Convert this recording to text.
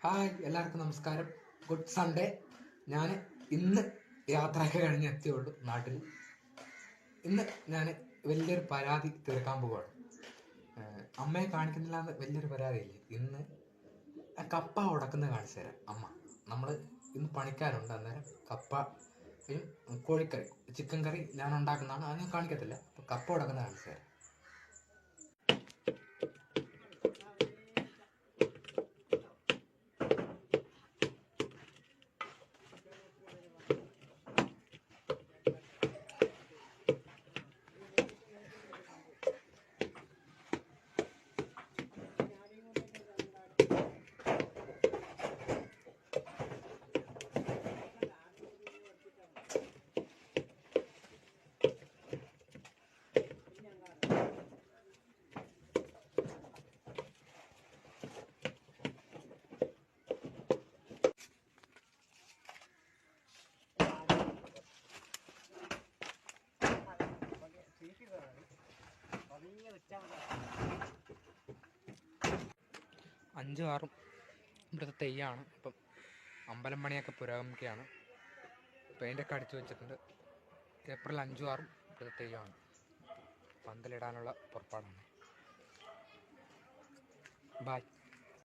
Hi, എല്ലാവർക്കും നമസ്കാരം. Good Sunday. ഞാൻ ഇന്ന് യാത്രയൊക്കെ കഴിഞ്ഞ് എത്തിയുള്ളൂ നാട്ടിൽ. ഇന്ന് ഞാൻ വലിയൊരു പരാതി തീർക്കാൻ പോവുകയാണ്. അമ്മയെ കാണിക്കുന്നില്ല എന്ന് വലിയൊരു പരാതിയില്ലേ. ഇന്ന് കപ്പ ഉടക്കുന്നത് കാണിച്ചു തരാം. അമ്മ നമ്മൾ ഇന്ന് പണിക്കാരുണ്ട്, അന്നേരം കപ്പയും കോഴിക്കറി ചിക്കൻ കറി ഞാൻ ഉണ്ടാക്കുന്നതാണ്. അത് ഞാൻ കാണിക്കത്തില്ല. അപ്പോൾ കപ്പ ഉടക്കുന്നത് കാണിച്ചു തരാം. 5, 6 ഇവിടുത്തെ തെയ്യാണ്. അപ്പം അമ്പലം പണിയൊക്കെ പുരോഗമിക്കുകയാണ്. പെയിൻ്റൊക്കെ അടിച്ചു വെച്ചിട്ടുണ്ട്. ഏപ്രിൽ 5, 6 ഇവിടുത്തെ തെയ്യമാണ്. പന്തലിടാനുള്ള പുറപ്പാടാണ്. ബായ്.